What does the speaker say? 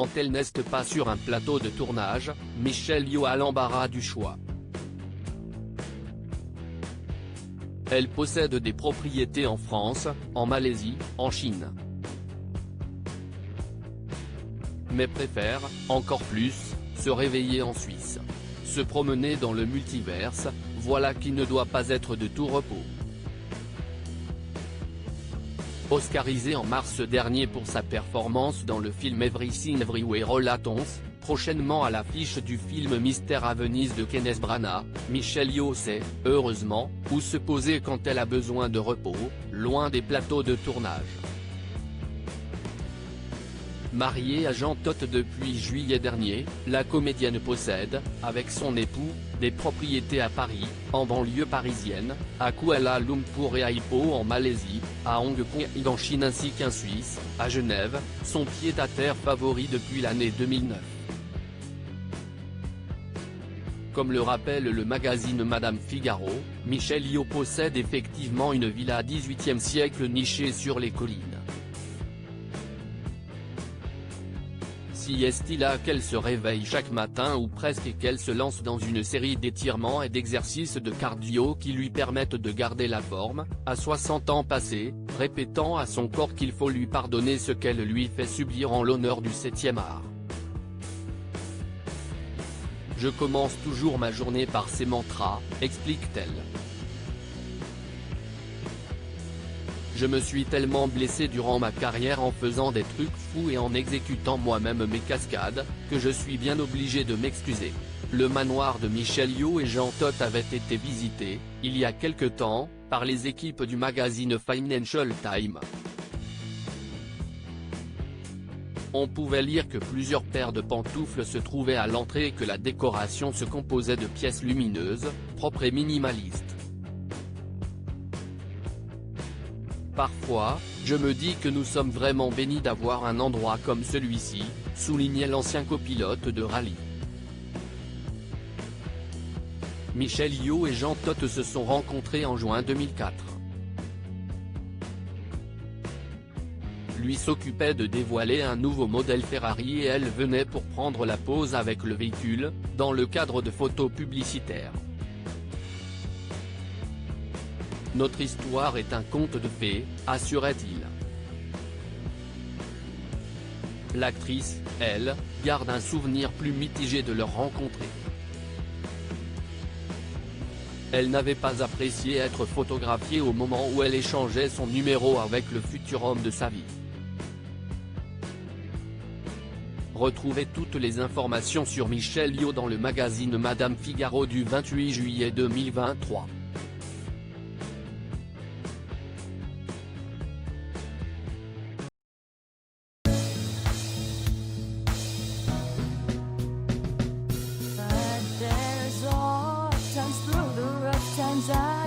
Quand elle n'est pas sur un plateau de tournage, Michelle Yeoh a l'embarras du choix. Elle possède des propriétés en France, en Malaisie, en Chine. Mais préfère, encore plus, se réveiller en Suisse. Se promener dans le multiverse, voilà qui ne doit pas être de tout repos. Oscarisée en mars dernier pour sa performance dans le film Everything Everywhere All at Once, prochainement à l'affiche du film Mystère à Venise de Kenneth Branagh, Michelle Yeoh sait, heureusement, où se poser quand elle a besoin de repos, loin des plateaux de tournage. Mariée à Jean Todt depuis juillet dernier, la comédienne possède, avec son époux, des propriétés à Paris, en banlieue parisienne, à Kuala Lumpur et à Ipoh en Malaisie, à Hong Kong et en Chine ainsi qu'un Suisse, à Genève, son pied-à-terre favori depuis l'année 2009. Comme le rappelle le magazine Madame Figaro, Michelle Yeoh possède effectivement une villa 18e siècle nichée sur les collines. Si est-il là qu'elle se réveille chaque matin ou presque et qu'elle se lance dans une série d'étirements et d'exercices de cardio qui lui permettent de garder la forme, à 60 ans passés, répétant à son corps qu'il faut lui pardonner ce qu'elle lui fait subir en l'honneur du 7e art. Je commence toujours ma journée par ces mantras, explique-t-elle. Je me suis tellement blessé durant ma carrière en faisant des trucs fous et en exécutant moi-même mes cascades, que je suis bien obligé de m'excuser. Le manoir de Michelle Yeoh et Jean Todt avait été visité, il y a quelque temps, par les équipes du magazine Financial Times. On pouvait lire que plusieurs paires de pantoufles se trouvaient à l'entrée et que la décoration se composait de pièces lumineuses, propres et minimalistes. Parfois, je me dis que nous sommes vraiment bénis d'avoir un endroit comme celui-ci, soulignait l'ancien copilote de rallye. Michelle Yeoh et Jean Todt se sont rencontrés en juin 2004. Lui s'occupait de dévoiler un nouveau modèle Ferrari et elle venait pour prendre la pose avec le véhicule, dans le cadre de photos publicitaires. Notre histoire est un conte de fées, assurait-il. L'actrice, elle, garde un souvenir plus mitigé de leur rencontre. Elle n'avait pas apprécié être photographiée au moment où elle échangeait son numéro avec le futur homme de sa vie. Retrouvez toutes les informations sur Michelle Yeoh dans le magazine Madame Figaro du 28 juillet 2023. Through the rough times